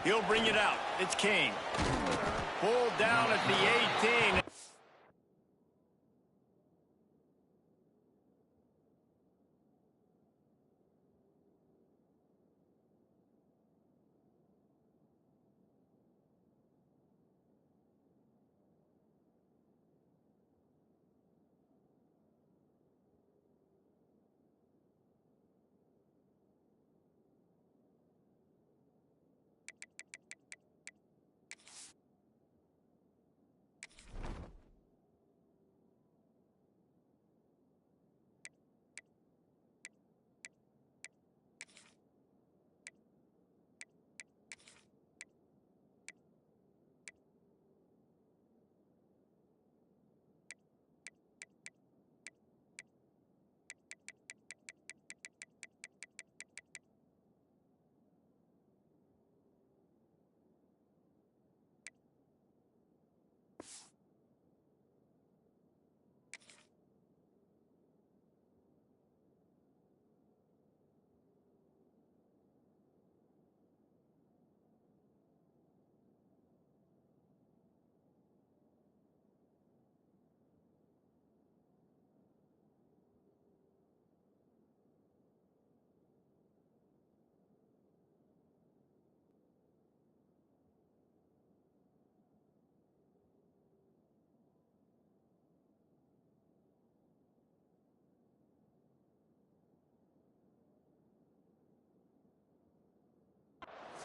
He'll bring it out. It's Kane. Pulled down at the 18.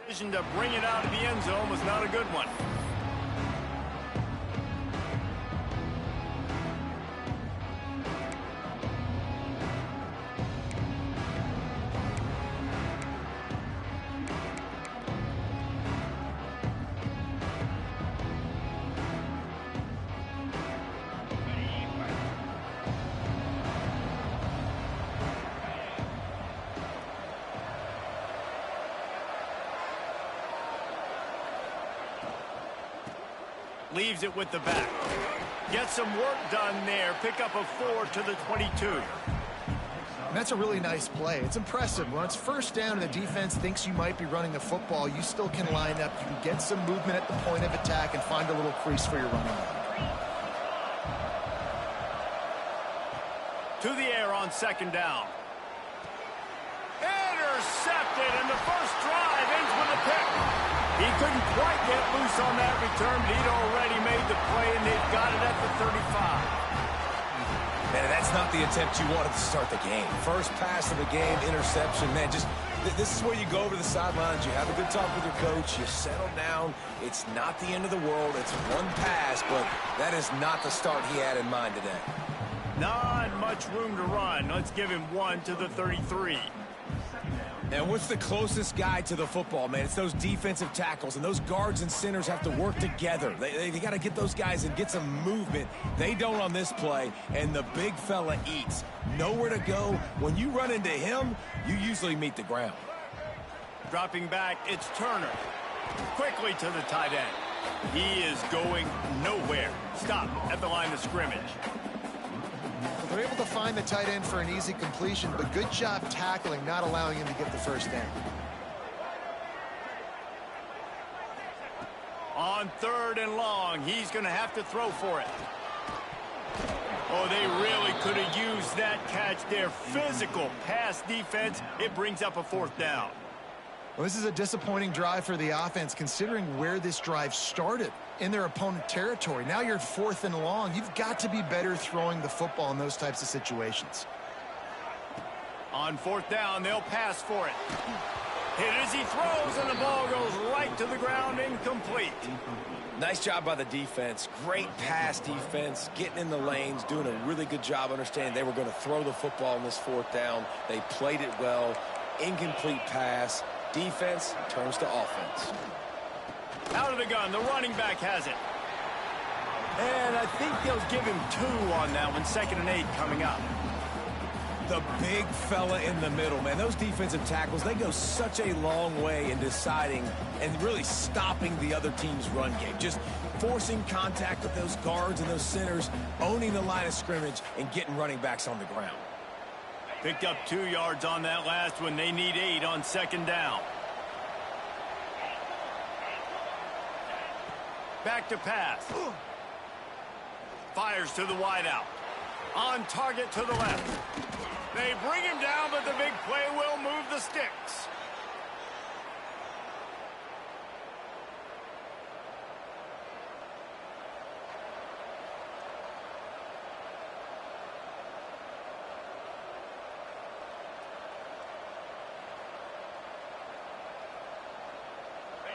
Decision to bring it out of the end zone was not a good one. Leaves it with the back. Get some work done there. Pick up a 4 to the 22. And that's a really nice play. It's impressive. When it's first down and the defense thinks you might be running the football, you still can line up. You can get some movement at the point of attack and find a little crease for your running back. To the air on second down. Intercepted, and the first drive ends with a pick. He couldn't quite get loose on that return, but he'd already made the play, and they've got it at the 35. Man, that's not the attempt you wanted to start the game. First pass of the game, interception. Man, just this is where you go over the sidelines. You have a good talk with your coach. You settle down. It's not the end of the world. It's one pass, but that is not the start he had in mind today. Not much room to run. Let's give him 1 to the 33. And what's the closest guy to the football, man? It's those defensive tackles, and those guards and centers have to work together. They got to get those guys and get some movement. They don't on this play, and the big fella eats. Nowhere to go. When you run into him, you usually meet the ground. Dropping back, it's Turner. Quickly to the tight end. He is going nowhere. Stop at the line of scrimmage. They're able to find the tight end for an easy completion, but good job tackling, not allowing him to get the first down. On 3rd and long, he's going to have to throw for it. Oh, they really could have used that catch there. Physical pass defense. It brings up a 4th down. Well, this is a disappointing drive for the offense, considering where this drive started, in their opponent territory. Now you're 4th and long. You've got to be better throwing the football in those types of situations. On 4th down, they'll pass for it. Hit as he throws, and the ball goes right to the ground, incomplete. Nice job by the defense. Great pass defense, getting in the lanes, doing a really good job understanding they were going to throw the football in this 4th down. They played it well. Incomplete pass. Defense turns to offense. Out of the gun, the running back has it. And I think they'll give him 2 on that one. 2nd and 8 coming up. The big fella in the middle, man. Those defensive tackles, they go such a long way in deciding and really stopping the other team's run game. Just forcing contact with those guards and those centers, owning the line of scrimmage, and getting running backs on the ground. Picked up 2 yards on that last one. They need 8 on 2nd down. back to pass. Fires to the wideout. On target to the left. They bring him down, but the big play will move the sticks.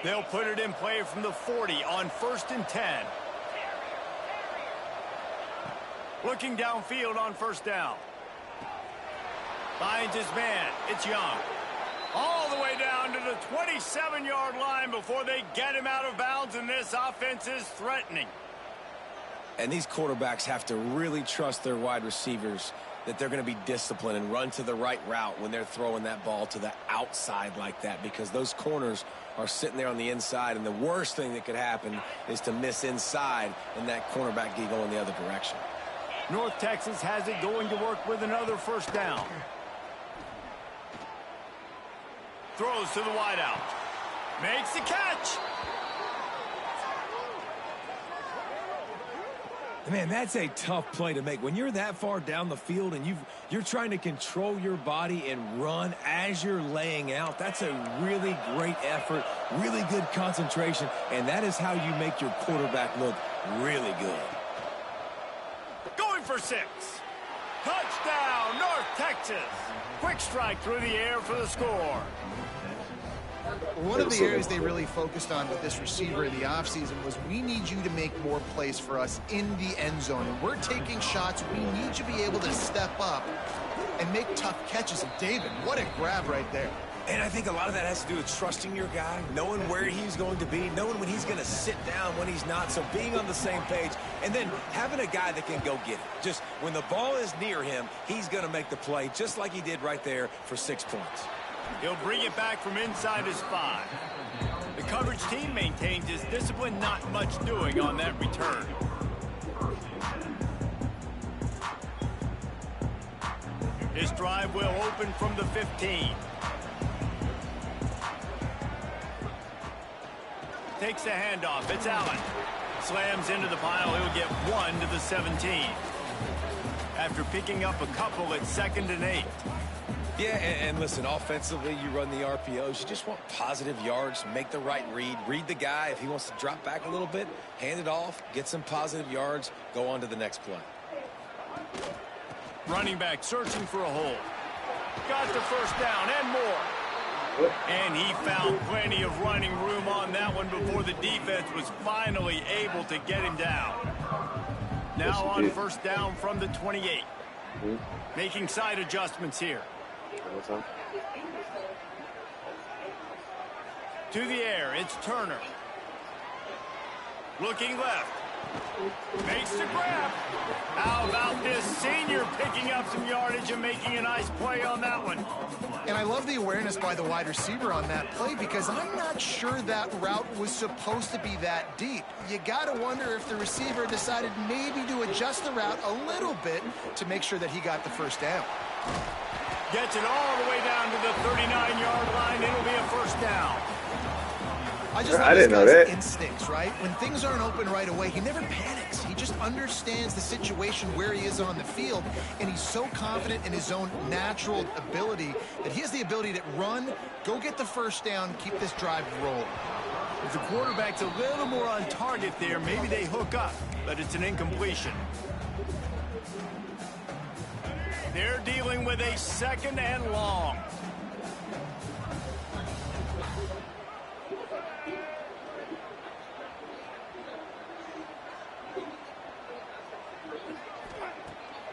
They'll put it in play from the 40 on 1st and 10. Looking downfield on 1st down. Finds his man. It's Young. All the way down to the 27-yard line before they get him out of bounds, and this offense is threatening. And these quarterbacks have to really trust their wide receivers that they're going to be disciplined and run to the right route when they're throwing that ball to the outside like that, because those corners are sitting there on the inside, and the worst thing that could happen is to miss inside and that cornerback get going the other direction. North Texas has it going to work with another 1st down. Throws to the wideout. Makes the catch. Man, that's a tough play to make. When you're that far down the field and you're trying to control your body and run as you're laying out, that's a really great effort, really good concentration, and that is how you make your quarterback look really good. Going for 6. Touchdown, North Texas. Quick strike through the air for the score. One of the areas they really focused on with this receiver in the offseason was, we need you to make more plays for us in the end zone. And we're taking shots. We need you to be able to step up and make tough catches. And David, what a grab right there. And I think a lot of that has to do with trusting your guy, knowing where he's going to be, knowing when he's going to sit down, when he's not, so being on the same page, and then having a guy that can go get it. Just when the ball is near him, he's going to make the play, just like he did right there for 6 points. He'll bring it back from inside his 5. The coverage team maintains his discipline, not much doing on that return. This drive will open from the 15. Takes the handoff. It's Allen. Slams into the pile. He'll get 1 to the 17. After picking up a couple at 2nd and 8. Yeah, and listen, offensively, you run the RPOs. You just want positive yards, make the right read the guy. If he wants to drop back a little bit, hand it off, get some positive yards, go on to the next play. Running back searching for a hole. Got the 1st down and more. And he found plenty of running room on that one before the defense was finally able to get him down. Now on 1st down from the 28. Making side adjustments here. To the air, it's Turner. Looking left. Makes the grab. How about this senior picking up some yardage and making a nice play on that one? And I love the awareness by the wide receiver on that play, because I'm not sure that route was supposed to be that deep. You got to wonder if the receiver decided maybe to adjust the route a little bit to make sure that he got the 1st down. Gets it all the way down to the 39-yard line. It'll be a 1st down. I just love this guy's instincts, right? When things aren't open right away, he never panics. He just understands the situation where he is on the field, and he's so confident in his own natural ability that he has the ability to run, go get the 1st down, keep this drive rolling. If the quarterback's a little more on target there, maybe they hook up, but it's an incompletion. They're dealing with a 2nd and long.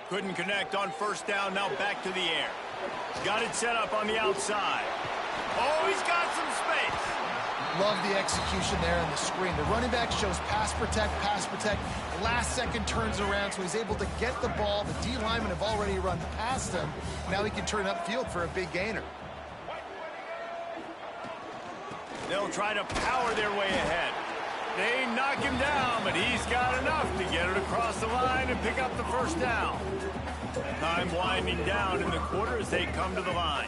Couldn't connect on 1st down. Now back to the air. He's got it set up on the outside. Oh, he's got some space. Love the execution there on the screen. The running back shows pass protect. Last second turns around, so he's able to get the ball. The D linemen have already run past him. Now he can turn upfield for a big gainer. They'll try to power their way ahead. They knock him down, but he's got enough to get it across the line and pick up the 1st down. Time winding down in the quarter as they come to the line.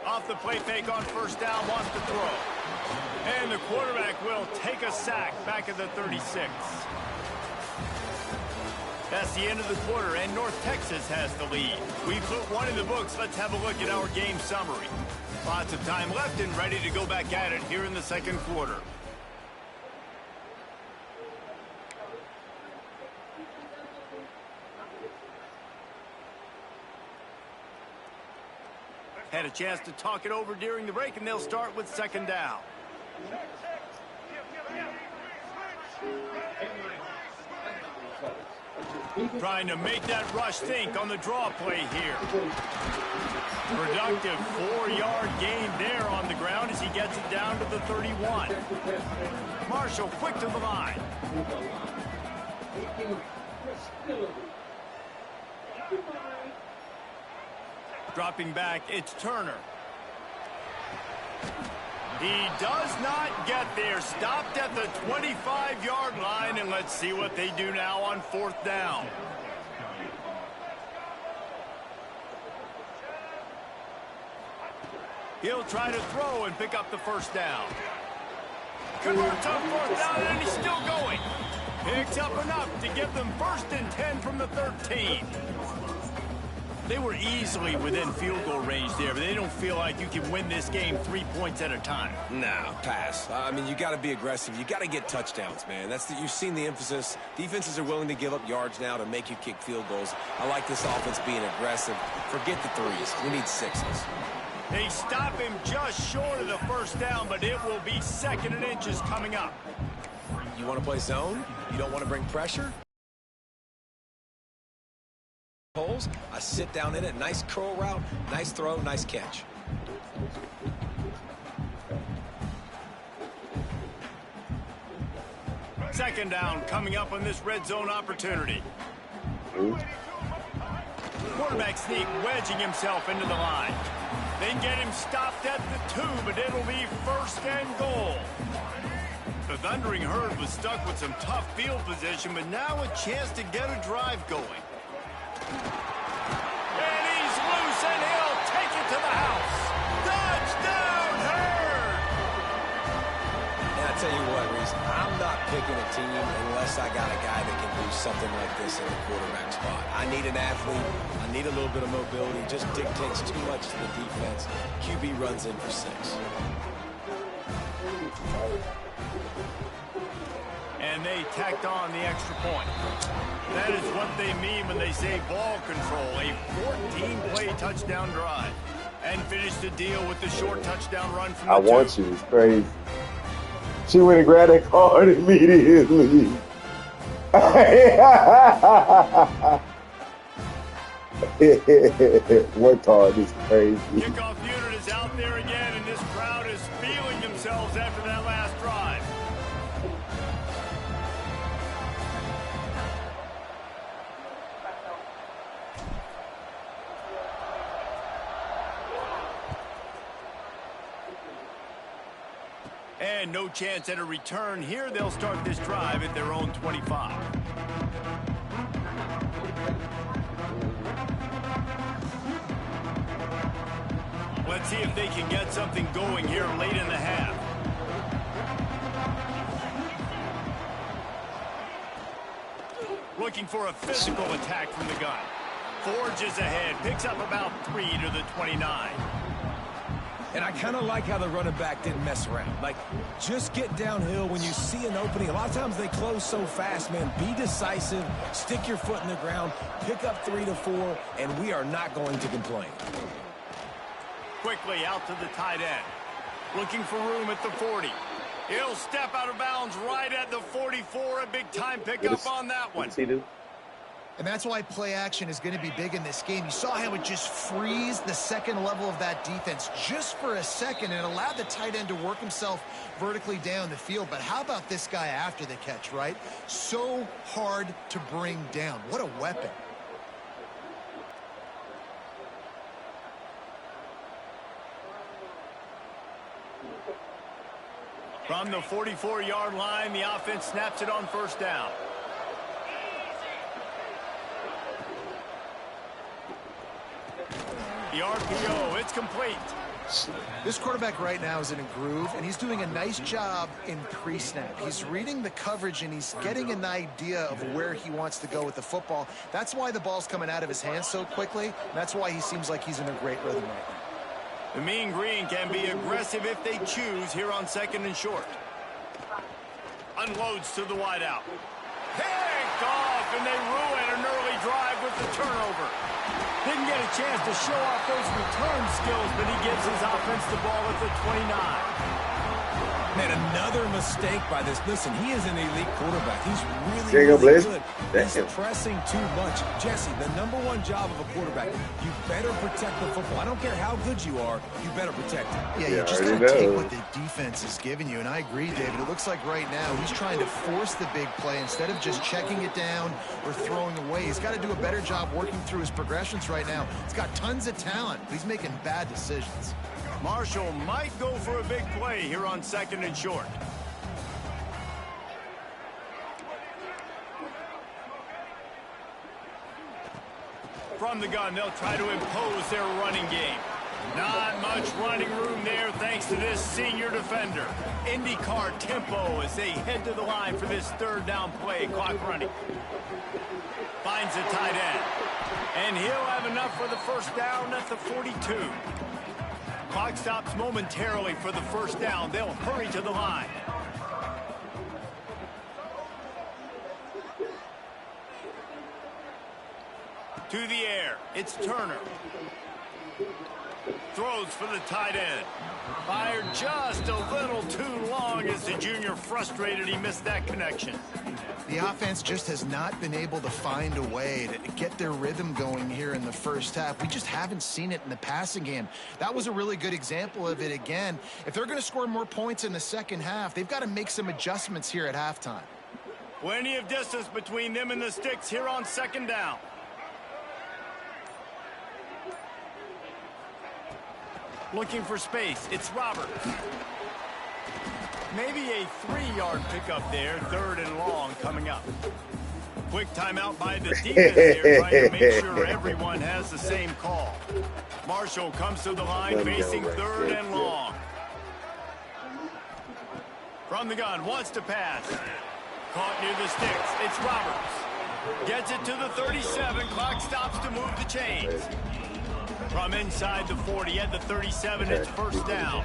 Off the play fake on 1st down, wants to throw. And the quarterback will take a sack back at the 36. That's the end of the quarter, and North Texas has the lead. We put one in the books. Let's have a look at our game summary. Lots of time left and ready to go back at it here in the second quarter. Had a chance to talk it over during the break, and they'll start with second down. Trying to make that rush think on the draw play here. Productive 4-yard gain there on the ground as he gets it down to the 31. Marshall quick to the line. Dropping back, it's Turner. He does not get there. Stopped at the 25-yard line, and let's see what they do now on fourth down. He'll try to throw and pick up the first down. Converts on fourth down, and he's still going. Picks up enough to give them 1st and 10 from the 13. They were easily within field goal range there, but they don't feel like you can win this game 3 points at a time. No, pass. I mean, you got to be aggressive. You got to get touchdowns, man. You've seen the emphasis. Defenses are willing to give up yards now to make you kick field goals. I like this offense being aggressive. Forget the threes. We need 6s. They stop him just short of the first down, but it will be 2nd and inches coming up. You want to play zone? You don't want to bring pressure? Holes, I sit down in it, nice curl route, nice throw, nice catch. Second down coming up on this red zone opportunity. Quarterback sneak wedging himself into the line. They get him stopped at the 2, but it'll be 1st and goal. The Thundering Herd was stuck with some tough field position, but now a chance to get a drive going. And he's loose, and he'll take it to the house. Touchdown, Herd! And I tell you what, Reese, I'm not picking a team unless I got a guy that can do something like this in the quarterback spot. I need an athlete. I need a little bit of mobility. It just dictates too much to the defense. QB runs in for 6. And they tacked on the extra point. That is what they mean when they say ball control. A 14-play touchdown drive. And finish the deal with the short touchdown run from the 2. I want you. It's crazy. She went and grabbed that card immediately. What card is crazy. Kickoff unit is out there again, and this crowd is feeling themselves after that last drive. And no chance at a return here. They'll start this drive at their own 25. Let's see if they can get something going here late in the half. Looking for a physical attack from the gun. Forges ahead, picks up about 3 to the 29. And I kind of like how the running back didn't mess around. Like, just get downhill when you see an opening. A lot of times they close so fast, man. Be decisive, stick your foot in the ground, pick up 3 to 4, and we are not going to complain. Quickly out to the tight end. Looking for room at the 40. He'll step out of bounds right at the 44. A big-time pickup on that one. And that's why play action is going to be big in this game. You saw how it just frees the second level of that defense just for a second and allowed the tight end to work himself vertically down the field. But how about this guy after the catch, right? So hard to bring down. What a weapon. From the 44-yard line, the offense snaps it on first down. The RPO, it's complete. This quarterback right now is in a groove, and he's doing a nice job in pre-snap. He's reading the coverage, and he's getting an idea of where he wants to go with the football. That's why the ball's coming out of his hands so quickly. And that's why he seems like he's in a great rhythm right now. The Mean Green can be aggressive if they choose here on 2nd and short. Unloads to the wideout. Picked off, and they ruin an early drive with the turnover. Didn't get a chance to show off those return skills, but he gives his offense the ball at the 29. Man, another mistake by this. Listen, he is an elite quarterback. He's really good. He's pressing too much. Jesse, the #1 job of a quarterback, you better protect the football. I don't care how good you are, you better protect it. Yeah, you just got to take what the defense is giving you. And I agree, David. It looks like right now he's trying to force the big play instead of just checking it down or throwing away. He's got to do a better job working through his progressions right now. He's got tons of talent, but he's making bad decisions. Marshall might go for a big play here on 2nd and short. From the gun, they'll try to impose their running game. Not much running room there thanks to this senior defender. IndyCar tempo as they head to the line for this 3rd down play. Clock running. Finds a tight end. And he'll have enough for the 1st down at the 42. Clock stops momentarily for the 1st down. They'll hurry to the line. To the air. It's Turner. Throws for the tight end. Fired just a little too long as the junior frustrated he missed that connection. The offense just has not been able to find a way to get their rhythm going here in the 1st half. We just haven't seen it in the passing game. That was a really good example of it again. If they're going to score more points in the 2nd half, they've got to make some adjustments here at halftime. Plenty of distance between them and the sticks here on 2nd down. Looking for space. It's Roberts. Maybe a 3-yard pickup there. 3rd and long coming up. Quick timeout by the defense here, trying to make sure everyone has the same call. Marshall comes to the line facing 3rd and long. From the gun, wants to pass. Caught near the sticks. It's Roberts. Gets it to the 37. Clock stops to move the chains. From inside the 40 at the 37, it's 1st down.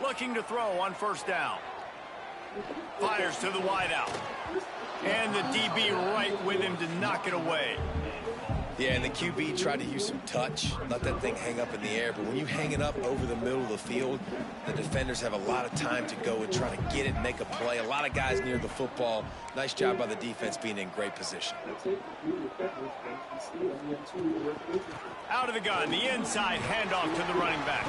Looking to throw on 1st down. Fires to the wideout. And the DB right with him to knock it away. Yeah, and the QB tried to use some touch, let that thing hang up in the air. But when you hang it up over the middle of the field, the defenders have a lot of time to go and try to get it and make a play. A lot of guys near the football. Nice job by the defense being in great position. Out of the gun, the inside handoff to the running back.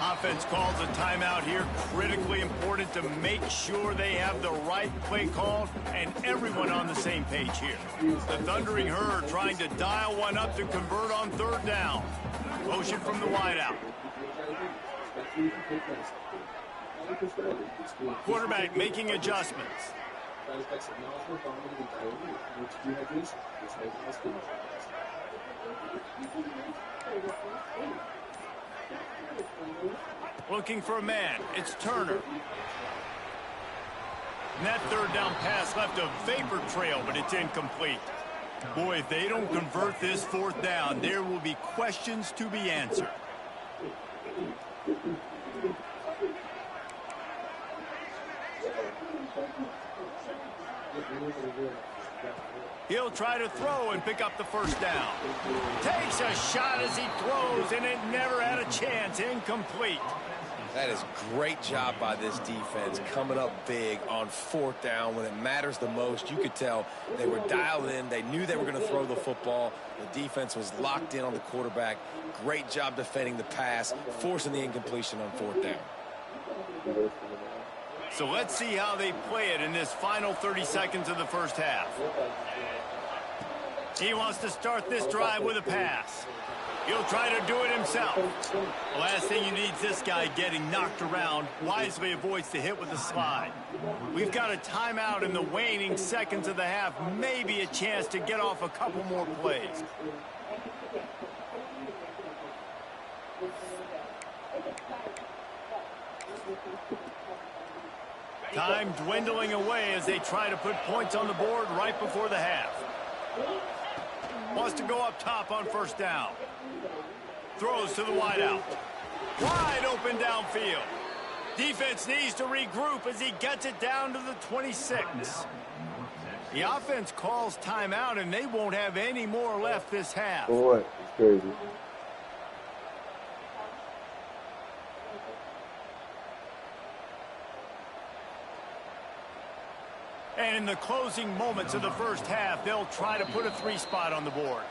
Offense calls a timeout here. Critically important to make sure they have the right play called and everyone on the same page here. The Thundering Herd trying to dial one up to convert on 3rd down. Motion from the wideout. Quarterback making adjustments. Looking for a man. It's Turner. And that 3rd down pass left a vapor trail, but it's incomplete. Boy, if they don't convert this 4th down, there will be questions to be answered. He'll try to throw and pick up the 1st down. Takes a shot as he throws, and it never had a chance. Incomplete. That is great job by this defense, coming up big on 4th down when it matters the most. You could tell they were dialed in. They knew they were going to throw the football. The defense was locked in on the quarterback. Great job defending the pass, forcing the incompletion on 4th down. So let's see how they play it in this final 30 seconds of the 1st half. He wants to start this drive with a pass. He'll try to do it himself. The last thing you need is this guy getting knocked around. Wisely avoids the hit with the slide. We've got a timeout in the waning seconds of the half. Maybe a chance to get off a couple more plays. Time dwindling away as they try to put points on the board right before the half. Wants to go up top on first down. Throws to the wideout. Wide open downfield. Defense needs to regroup as he gets it down to the 26. The offense calls timeout, and they won't have any more left this half. Boy, it's crazy. And in the closing moments of the first half, they'll try to put a 3-spot on the board.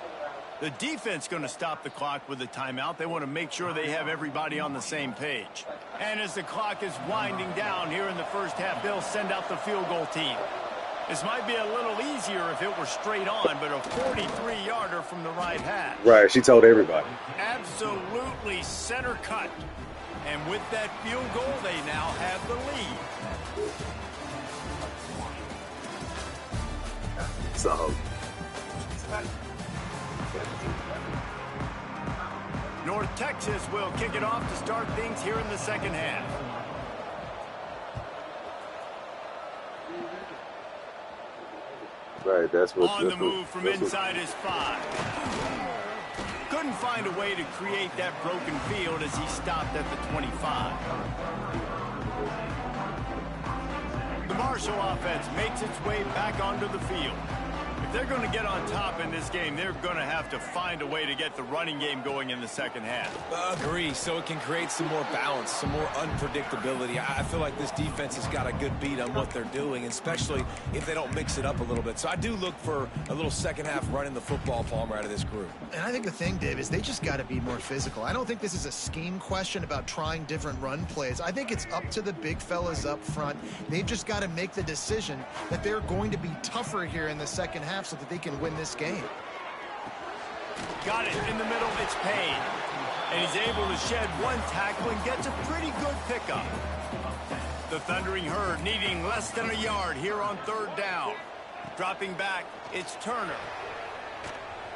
The defense going to stop the clock with a timeout. They want to make sure they have everybody on the same page. And as the clock is winding down here in the first half, they'll send out the field goal team. This might be a little easier if it were straight on, but a 43-yarder from the right hash. Right, she told everybody. Absolutely center cut. And with that field goal, they now have the lead. So North Texas will kick it off to start things here in the second half. right, that's what. On the move from inside his 5. Couldn't find a way to create that broken field as he stopped at the 25. The Marshall offense makes its way back onto the field. If they're going to get on top in this game, they're going to have to find a way to get the running game going in the second half. Agree, so it can create some more balance, some more unpredictability. I feel like this defense has got a good beat on what they're doing, especially if they don't mix it up a little bit. So I do look for a little second half running the football, Palmer, out of this group. And I think the thing, Dave, is they just got to be more physical. I don't think this is a scheme question about trying different run plays. I think it's up to the big fellas up front. They've just got to make the decision that they're going to be tougher here in the second half so that they can win this game. Got it in the middle, it's Payne. And he's able to shed one tackle and gets a pretty good pickup. The Thundering Herd needing less than a yard here on third down. Dropping back, it's Turner.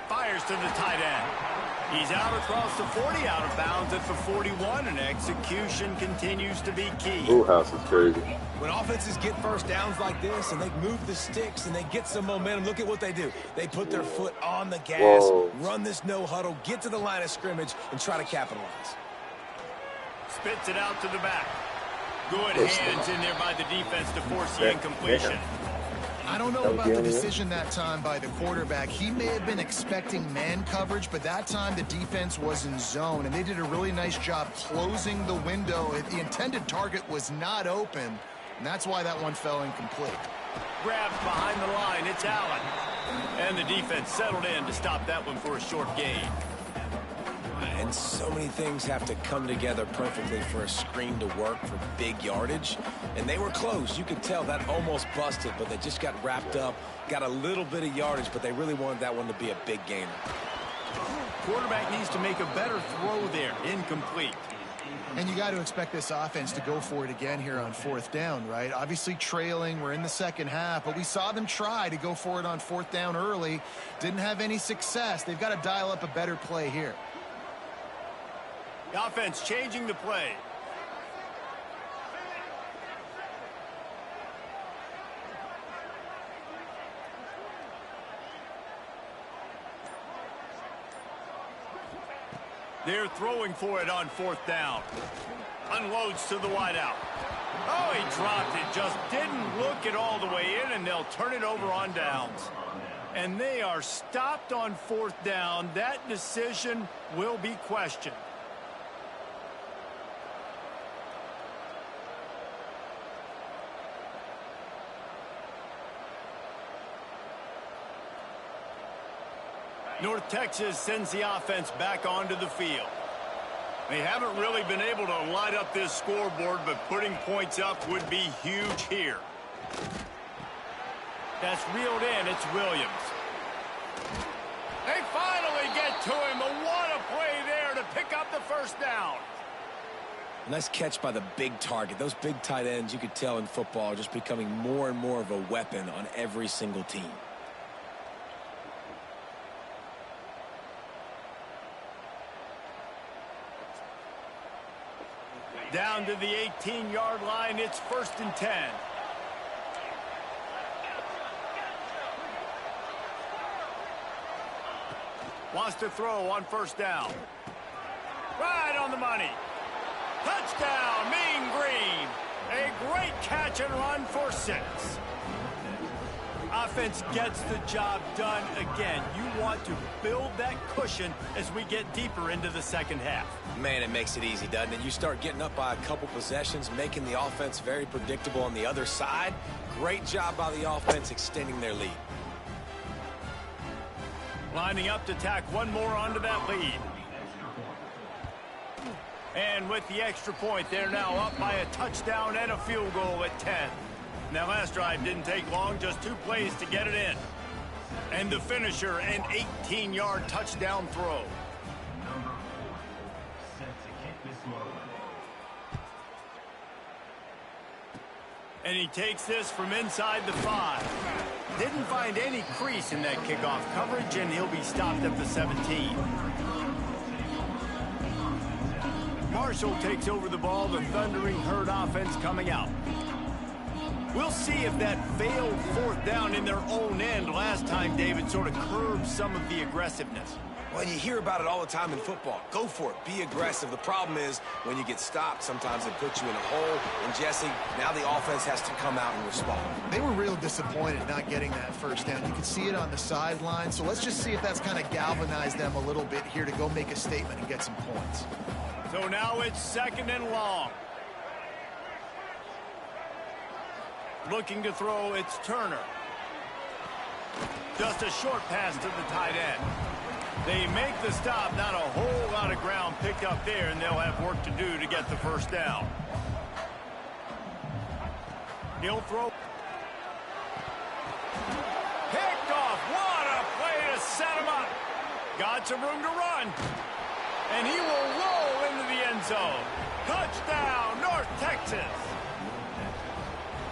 Fires to the tight end. He's out across the 40, out of bounds at the 41, and execution continues to be key. Blue House is crazy. When offenses get first downs like this and they move the sticks and they get some momentum, look at what they do. They put their foot on the gas, run this no huddle, get to the line of scrimmage, and try to capitalize. Spits it out to the back. Good hands in there by the defense to force the incompletion. I don't know about the decision that time by the quarterback. He may have been expecting man coverage, but that time the defense was in zone, and they did a really nice job closing the window. The intended target was not open, and that's why that one fell incomplete. Grabs behind the line, it's Allen. And the defense settled in to stop that one for a short gain. And so many things have to come together perfectly for a screen to work for big yardage. And they were close. You could tell that almost busted, but they just got wrapped up, got a little bit of yardage, but they really wanted that one to be a big gainer. Quarterback needs to make a better throw there. Incomplete. And you got to expect this offense to go for it again here on fourth down, right? Obviously trailing, we're in the second half, but we saw them try to go for it on fourth down early. Didn't have any success. They've got to dial up a better play here. The offense changing the play. They're throwing for it on fourth down. Unloads to the wideout. Oh, he dropped it. Just didn't look it all the way in, and they'll turn it over on downs. And they are stopped on fourth down. That decision will be questioned. North Texas sends the offense back onto the field. They haven't really been able to light up this scoreboard, but putting points up would be huge here. That's reeled in. It's Williams. They finally get to him, but what a play first down. Nice catch by the big target. Those big tight ends, you could tell in football, are just becoming more and more of a weapon on every single team. Down to the 18-yard line, it's 1st and 10. Wants to throw on 1st down. Right on the money. Touchdown, Mean Green. A great catch and run for 6. Offense gets the job done again. You want to build that cushion as we get deeper into the second half. Man, it makes it easy, doesn't it? You start getting up by a couple possessions, making the offense very predictable on the other side. Great job by the offense extending their lead. Lining up to tack one more onto that lead. And with the extra point, they're now up by a touchdown and a field goal at 10. That last drive didn't take long, just 2 plays to get it in. And the finisher, an 18-yard touchdown throw. And he takes this from inside the 5. Didn't find any crease in that kickoff coverage, and he'll be stopped at the 17. Marshall takes over the ball, the Thundering Herd offense coming out. We'll see if that failed 4th down in their own end last time, David, sort of curbed some of the aggressiveness. Well, you hear about it all the time in football. Go for it. Be aggressive. The problem is when you get stopped, sometimes it puts you in a hole. And, Jesse, now the offense has to come out and respond. They were real disappointed not getting that 1st down. You could see it on the sideline. So let's just see if that's kind of galvanized them a little bit here to go make a statement and get some points. So now it's 2nd and long. Looking to throw, it's Turner. Just a short pass to the tight end. They make the stop, not a whole lot of ground picked up there, and they'll have work to do to get the 1st down. He'll throw. Picked off. What a play to set him up. Got some room to run. And he will roll into the end zone. Touchdown, North Texas.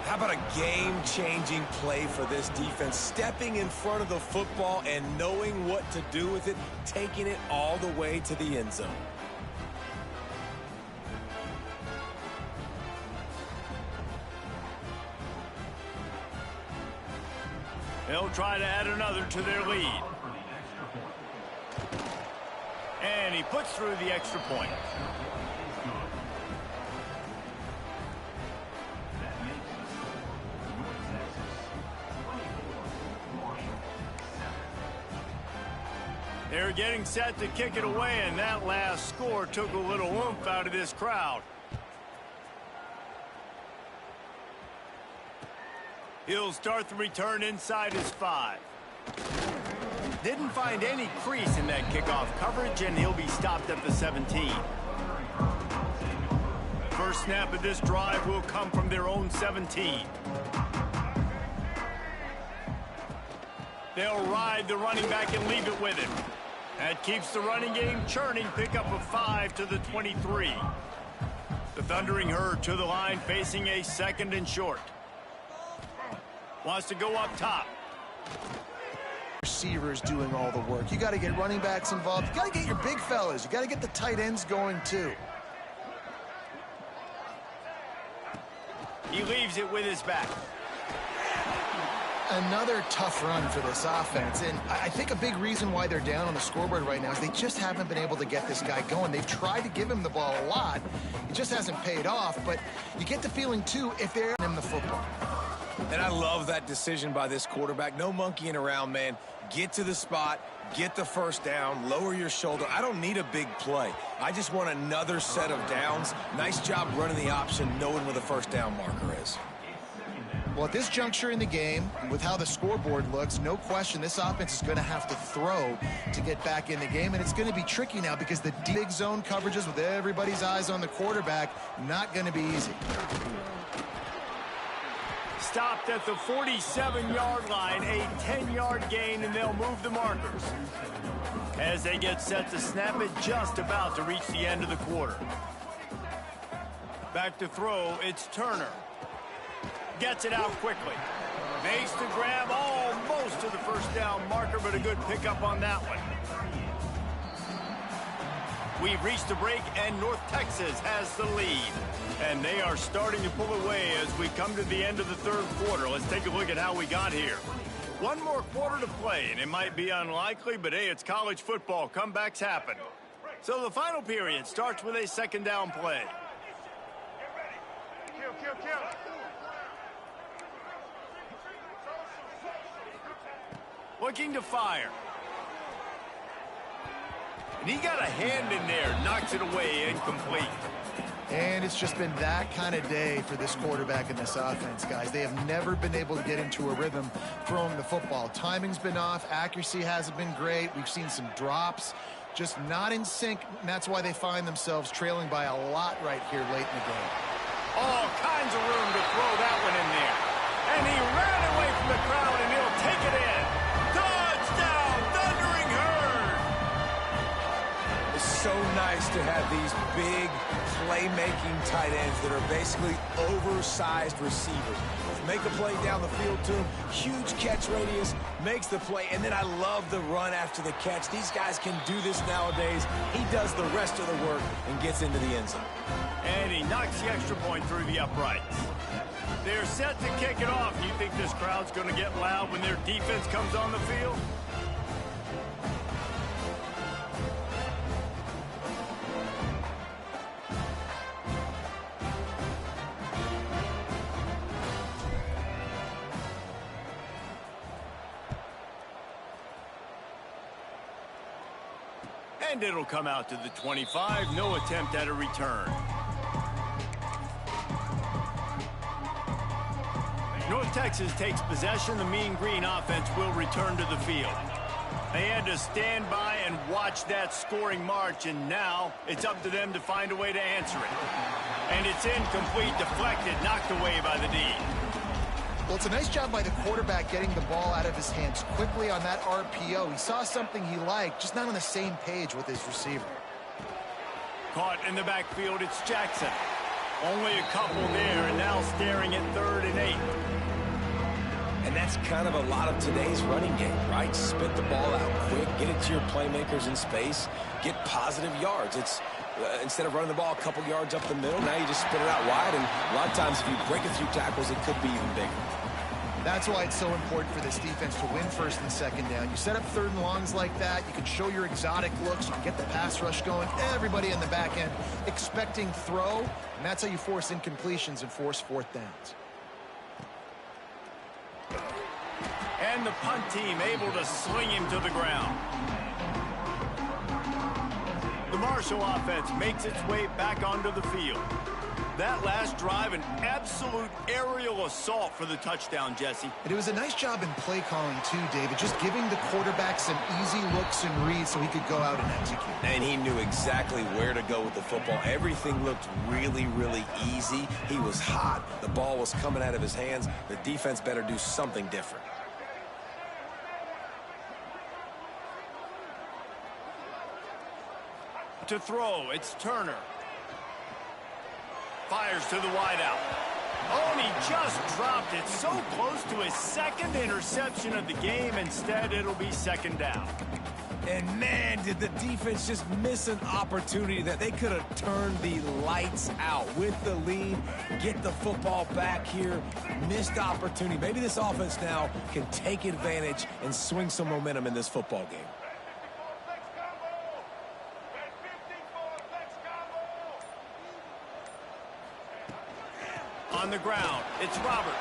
How about a game-changing play for this defense? Stepping in front of the football and knowing what to do with it, taking it all the way to the end zone. They'll try to add another to their lead. And he puts through the extra point. They're getting set to kick it away, and that last score took a little oomph out of this crowd. He'll start the return inside his 5. Didn't find any crease in that kickoff coverage, and he'll be stopped at the 17. First snap of this drive will come from their own 17. They'll ride the running back and leave it with him. That keeps the running game churning. Pick up a 5 to the 23. The Thundering Herd to the line, facing a 2nd and short. Wants to go up top. Receivers doing all the work. You got to get running backs involved. You got to get your big fellas. You got to get the tight ends going too. He leaves it with his back. Another tough run for this offense, and I think a big reason why they're down on the scoreboard right now is they just haven't been able to get this guy going. They've tried to give him the ball a lot. It just hasn't paid off, but you get the feeling, too, if they're him the football. And I love that decision by this quarterback. No monkeying around, man. Get to the spot, get the 1st down, lower your shoulder. I don't need a big play. I just want another set of downs. Nice job running the option, knowing where the 1st down marker is. Well, at this juncture in the game, with how the scoreboard looks, no question this offense is going to have to throw to get back in the game, and it's going to be tricky now because the big zone coverages with everybody's eyes on the quarterback, not going to be easy. Stopped at the 47-yard line, a 10-yard gain, and they'll move the markers as they get set to snap it, just about to reach the end of the quarter. Back to throw, it's Turner. Gets it out quickly. Makes the grab almost to the first down marker, but a good pickup on that one. We've reached the break, and North Texas has the lead. And they are starting to pull away as we come to the end of the third quarter. Let's take a look at how we got here. One more quarter to play, and it might be unlikely, but hey, it's college football. Comebacks happen. So the final period starts with a second down play. Looking to fire. And he got a hand in there, knocks it away, incomplete. And it's just been that kind of day for this quarterback and this offense, guys. They have never been able to get into a rhythm throwing the football. Timing's been off. Accuracy hasn't been great. We've seen some drops, just not in sync, and that's why they find themselves trailing by a lot right here late in the game. All kinds of room to throw that one in there. And he ran away from the crowd, and he'll take it in. Touchdown, Thundering Herd! It's so nice to have these big playmaking tight ends that are basically oversized receivers. Make a play down the field to him, huge catch radius, makes the play, and then I love the run after the catch. These guys can do this nowadays. He does the rest of the work and gets into the end zone. And he knocks the extra point through the uprights. They're set to kick it off. You think this crowd's going to get loud when their defense comes on the field? And it'll come out to the 25. No attempt at a return. North Texas takes possession. The Mean Green offense will return to the field. They had to stand by and watch that scoring march, and now it's up to them to find a way to answer it. And it's incomplete, deflected, knocked away by the D. Well, it's a nice job by the quarterback getting the ball out of his hands quickly on that RPO. He saw something he liked, just not on the same page with his receiver. Caught in the backfield, it's Jackson. Only a couple there, and now staring at 3rd and 8. And that's kind of a lot of today's running game, right? Spit the ball out quick, get it to your playmakers in space, get positive yards. It's instead of running the ball a couple yards up the middle, now you just spit it out wide, and a lot of times if you break a few tackles, it could be even bigger. That's why it's so important for this defense to win 1st and 2nd down. You set up 3rd and longs like that, you can show your exotic looks, you can get the pass rush going, everybody in the back end expecting throw, and that's how you force incompletions and force 4th downs. And the punt team able to sling him to the ground. The Marshall offense makes its way back onto the field. That last drive, an absolute aerial assault for the touchdown, Jesse. And it was a nice job in play calling too, David, just giving the quarterback some easy looks and reads so he could go out and execute. And he knew exactly where to go with the football. Everything looked really, really easy. He was hot. The ball was coming out of his hands. The defense better do something different. To throw, it's Turner. Fires to the wideout. Oh, and he just dropped it so close to his 2nd interception of the game. Instead, it'll be 2nd down. And man, did the defense just miss an opportunity that they could have turned the lights out with the lead, get the football back here, missed opportunity. Maybe this offense now can take advantage and swing some momentum in this football game. On the ground, it's Roberts.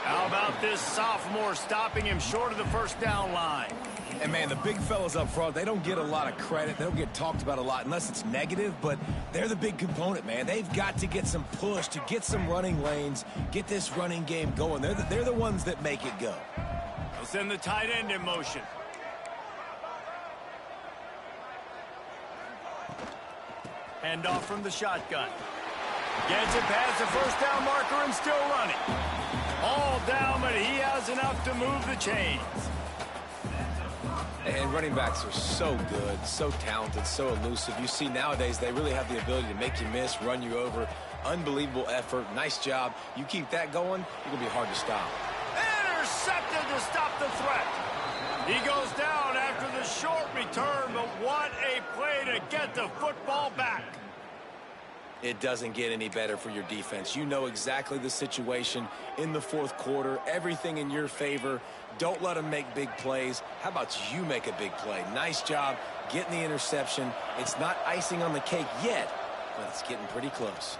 How about this sophomore stopping him short of the 1st down line? And man, the big fellas up front, they don't get a lot of credit. They don't get talked about a lot unless it's negative, but they're the big component, man. They've got to get some push to get some running lanes, get this running game going. They're the ones that make it go. They'll send the tight end in motion. Hand off from the shotgun. Gets it past the 1st down marker and still running. All down, but he has enough to move the chains. And running backs are so good, so talented, so elusive. You see nowadays they really have the ability to make you miss, run you over. Unbelievable effort. Nice job. You keep that going, it'll be hard to stop. Intercepted to stop the threat. He goes down after the short return, but what a play to get the football back. It doesn't get any better for your defense. You know exactly the situation in the fourth quarter, everything in your favor. Don't let them make big plays. How about you make a big play? Nice job getting the interception. It's not icing on the cake yet, but it's getting pretty close.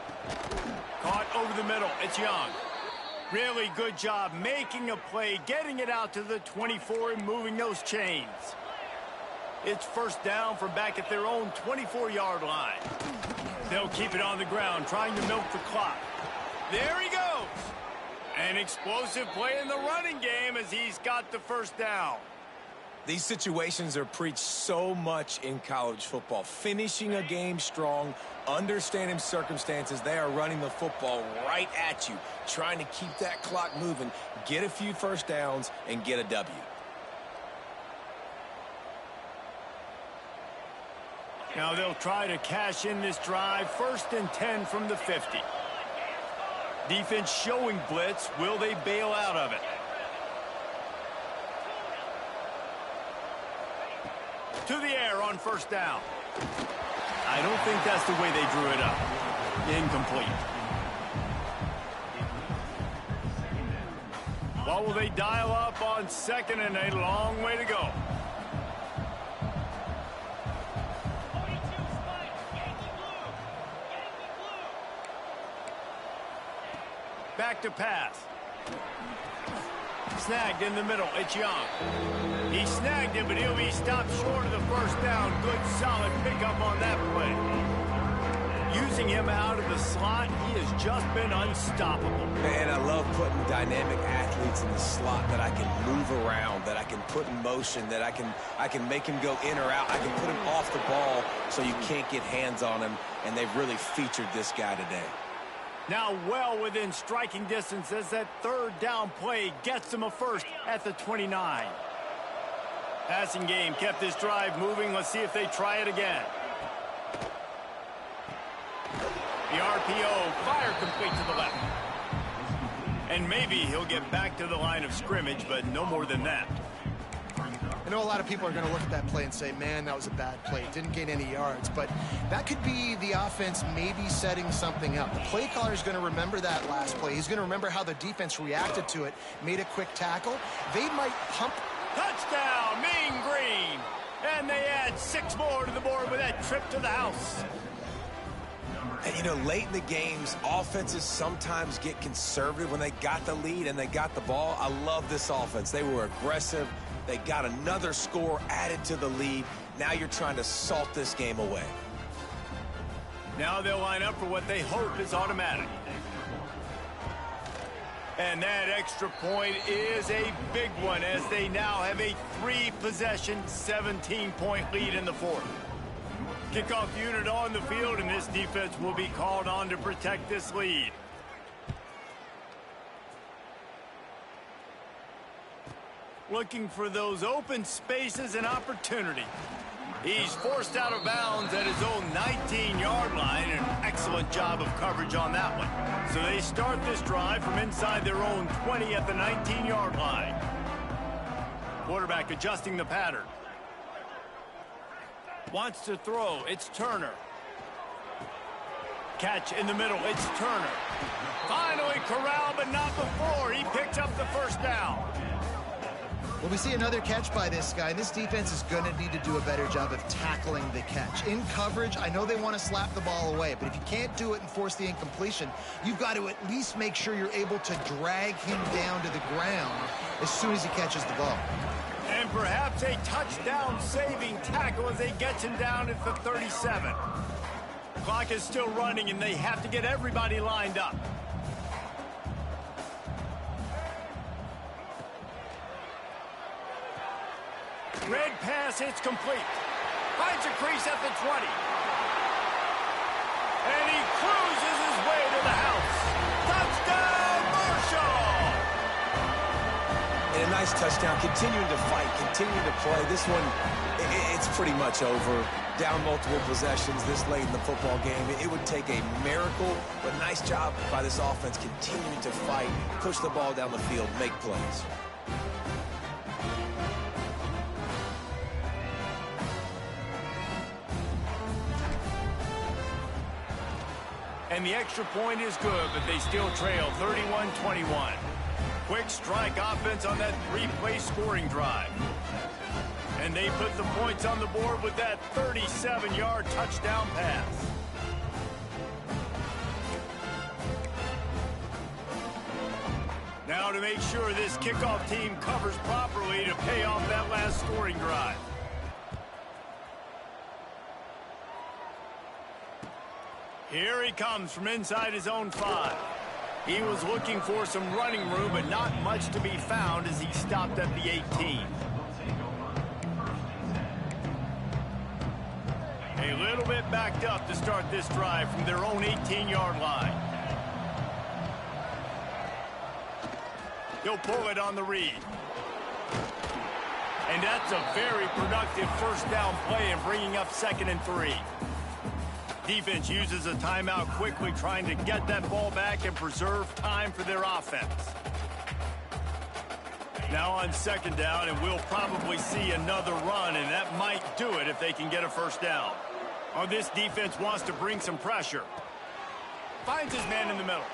Caught over the middle. It's Young. Really good job making a play, getting it out to the 24 and moving those chains. It's first down from back at their own 24-yard line. They'll keep it on the ground, trying to milk the clock. There he goes. An explosive play in the running game as he's got the first down. These situations are preached so much in college football. Finishing a game strong, understanding circumstances. They are running the football right at you, trying to keep that clock moving, get a few first downs, and get a W. Now they'll try to cash in this drive. 1st and 10 from the 50. Defense showing blitz. Will they bail out of it? To the air on first down. I don't think that's the way they drew it up. Incomplete. What will they dial up on 2nd and a long way to go? Back to pass. Snagged in the middle. It's Young. He snagged him, but he'll be stopped short of the first down. Good, solid pickup on that play. Using him out of the slot, he has just been unstoppable. Man, I love putting dynamic athletes in the slot that I can move around, that I can put in motion, that I can make him go in or out. I can put him off the ball so you can't get hands on him, and they've really featured this guy today. Now well within striking distance as that 3rd down play gets them a first at the 29. Passing game kept this drive moving. Let's see if they try it again. The RPO, fire complete to the left. And maybe he'll get back to the line of scrimmage, but no more than that. I know a lot of people are going to look at that play and say, man, that was a bad play. Didn't gain any yards. But that could be the offense maybe setting something up. The play caller is going to remember that last play. He's going to remember how the defense reacted to it, made a quick tackle. They might pump. Touchdown, Mean Green. And they add 6 more to the board with that trip to the house. And, you know, late in the games, offenses sometimes get conservative when they got the lead and they got the ball. I love this offense. They were aggressive. They got another score added to the lead. Now you're trying to salt this game away. Now they'll line up for what they hope is automatic. And that extra point is a big one as they now have a 3-possession, 17-point lead in the 4th. Kickoff unit on the field, and this defense will be called on to protect this lead. Looking for those open spaces and opportunity. He's forced out of bounds at his own 19-yard line. An excellent job of coverage on that one. So they start this drive from inside their own 20 at the 19-yard line. Quarterback adjusting the pattern. Wants to throw. It's Turner. Catch in the middle. It's Turner. Finally corralled, but not before. He picked up the first down. Well, we see another catch by this guy. This defense is going to need to do a better job of tackling the catch. In coverage, I know they want to slap the ball away, but if you can't do it and force the incompletion, you've got to at least make sure you're able to drag him down to the ground as soon as he catches the ball. And perhaps a touchdown-saving tackle as they get him down at the 37. Clock is still running, and they have to get everybody lined up. Red pass, it's complete. Finds a crease at the 20. And he cruises his way to the house. Touchdown, Marshall! nice touchdown, continuing to fight, continuing to play. This one, it's pretty much over. Down multiple possessions this late in the football game. It would take a miracle, but nice job by this offense continuing to fight, push the ball down the field, make plays. And the extra point is good, but they still trail 31-21. Quick strike offense on that three-play scoring drive. And they put the points on the board with that 37-yard touchdown pass. Now to make sure this kickoff team covers properly to pay off that last scoring drive. Here he comes from inside his own 5. He was looking for some running room, but not much to be found as he stopped at the 18. A little bit backed up to start this drive from their own 18-yard line. He'll pull it on the read. And that's a very productive first down play and bringing up 2nd and 3. Defense uses a timeout quickly, trying to get that ball back and preserve time for their offense. Now on 2nd down, and we'll probably see another run, and that might do it if they can get a first down. Oh, this defense wants to bring some pressure. Finds his man in the middle.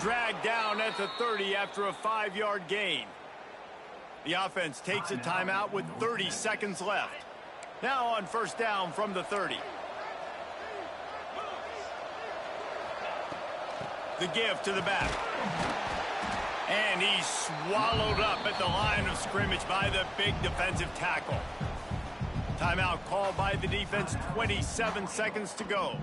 Dragged down at the 30 after a 5-yard gain. The offense takes a timeout with 30 seconds left. Now on 1st down from the 30. The give to the back. And he's swallowed up at the line of scrimmage by the big defensive tackle. Timeout called by the defense, 27 seconds to go.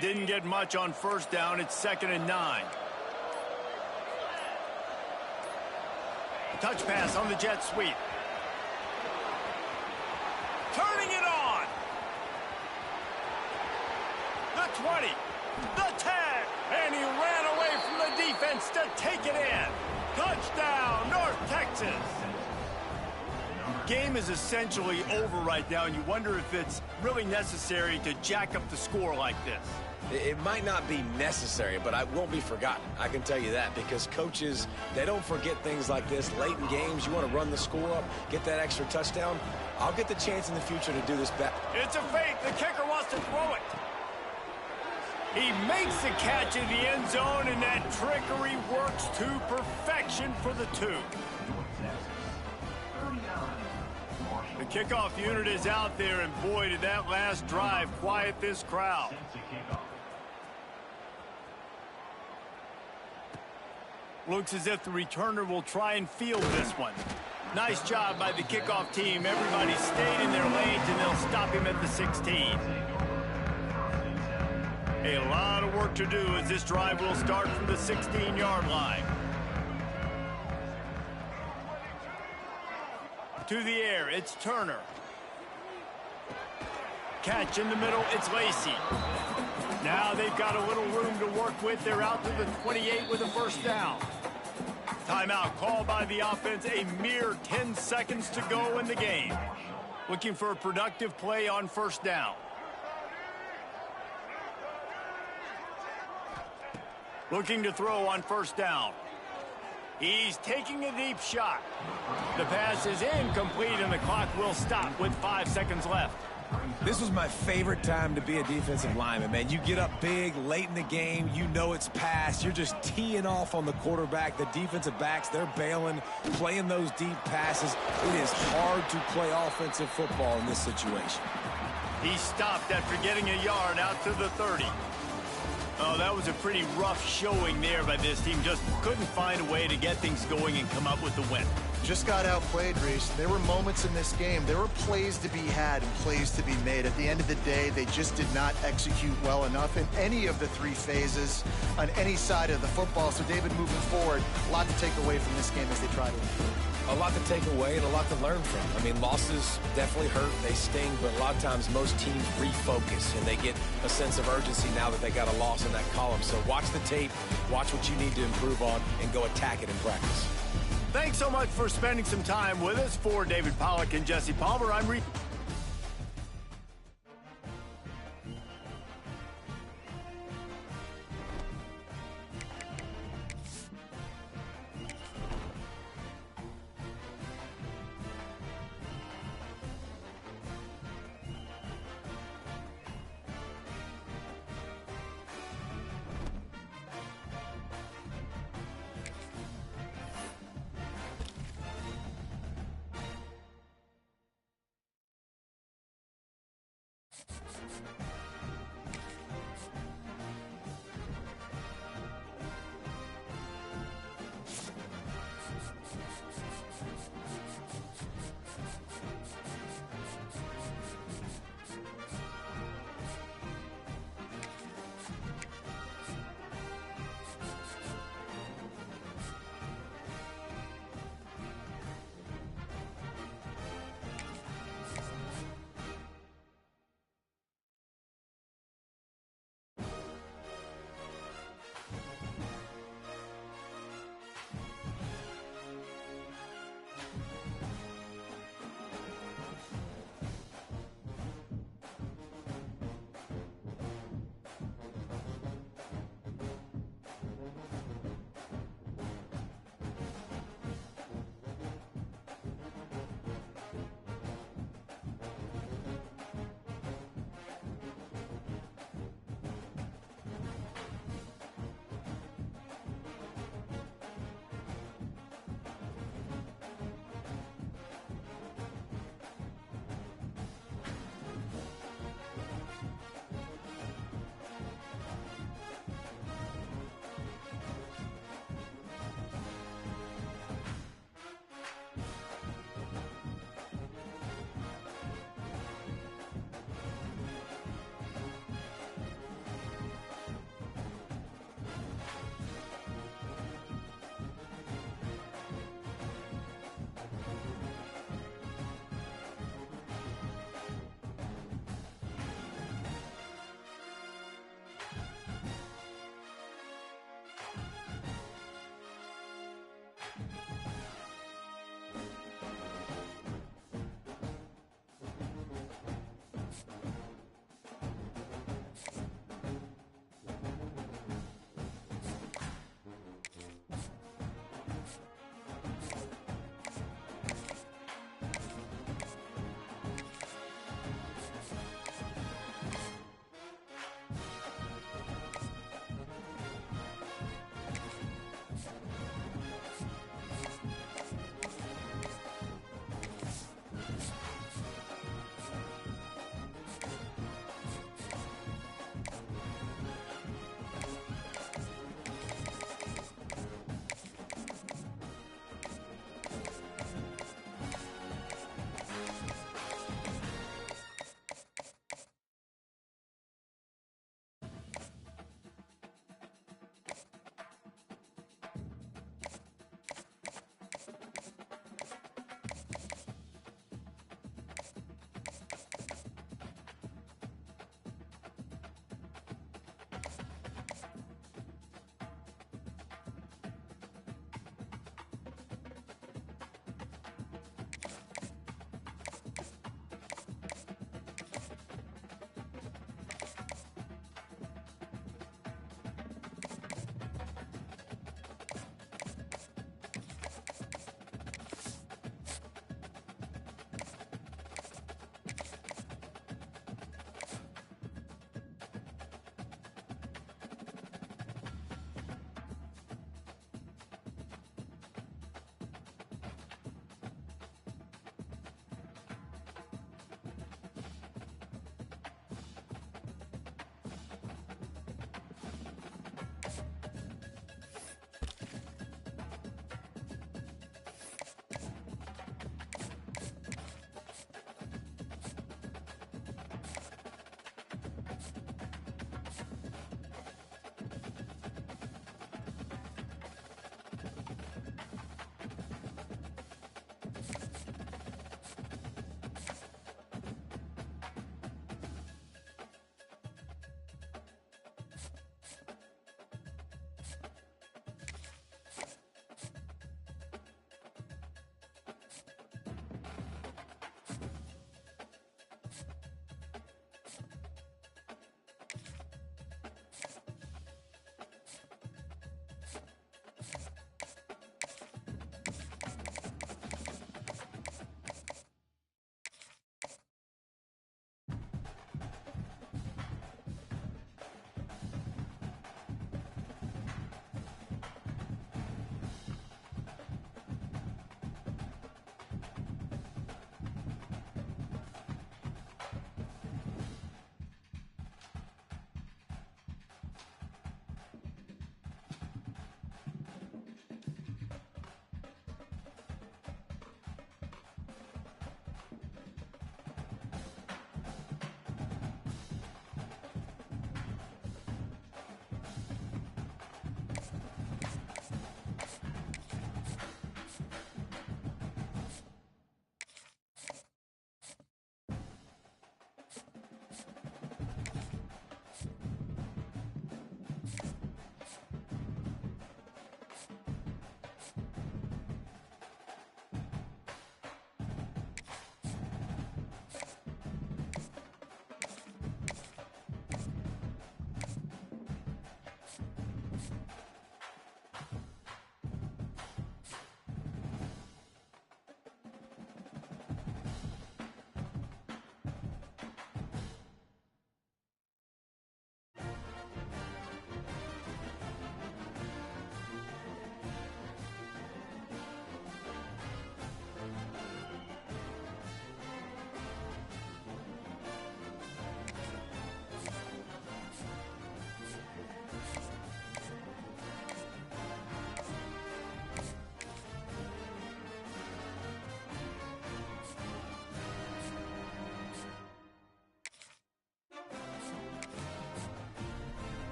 Didn't get much on 1st down. It's 2nd and 9. Touch pass on the jet sweep. Turning it on. The 20. The 10. And he ran away from the defense to take it in. Touchdown, North Texas. Game is essentially over right now, and you wonder if it's really necessary to jack up the score like this. It might not be necessary, but it won't be forgotten. I can tell you that, because coaches, they don't forget things like this. Late in games, you want to run the score up, get that extra touchdown. I'll get the chance in the future to do this back. It's a fake. The kicker wants to throw it. He makes the catch in the end zone, and that trickery works to perfection for the 2. The kickoff unit is out there, and boy, did that last drive quiet this crowd. Looks as if the returner will try and field this one. Nice job by the kickoff team. Everybody stayed in their lanes, and they'll stop him at the 16. A lot of work to do as this drive will start from the 16-yard line. To the air, it's Turner. Catch in the middle, it's Lacey. Now they've got a little room to work with. They're out to the 28 with a first down. Timeout called by the offense. A mere 10 seconds to go in the game. Looking for a productive play on 1st down. Looking to throw on 1st down. He's taking a deep shot. The pass is incomplete, and the clock will stop with 5 seconds left. This was my favorite time to be a defensive lineman, man. You get up big late in the game. You know it's past. You're just teeing off on the quarterback. The defensive backs, they're bailing, playing those deep passes. It is hard to play offensive football in this situation. He stopped after getting a yard out to the 30. Oh, that was a pretty rough showing there by this team. Just couldn't find a way to get things going and come up with the win. Just got outplayed, Reese. There were moments in this game. There were plays to be had and plays to be made. At the end of the day, they just did not execute well enough in any of the three phases on any side of the football. So, David, moving forward, a lot to take away from this game as they try to improve. A lot to take away and a lot to learn from. I mean, losses definitely hurt, they sting, but a lot of times most teams refocus and they get a sense of urgency now that they got a loss in that column. So watch the tape, watch what you need to improve on, and go attack it in practice. Thanks so much for spending some time with us. For David Pollack and Jesse Palmer, I'm Reese.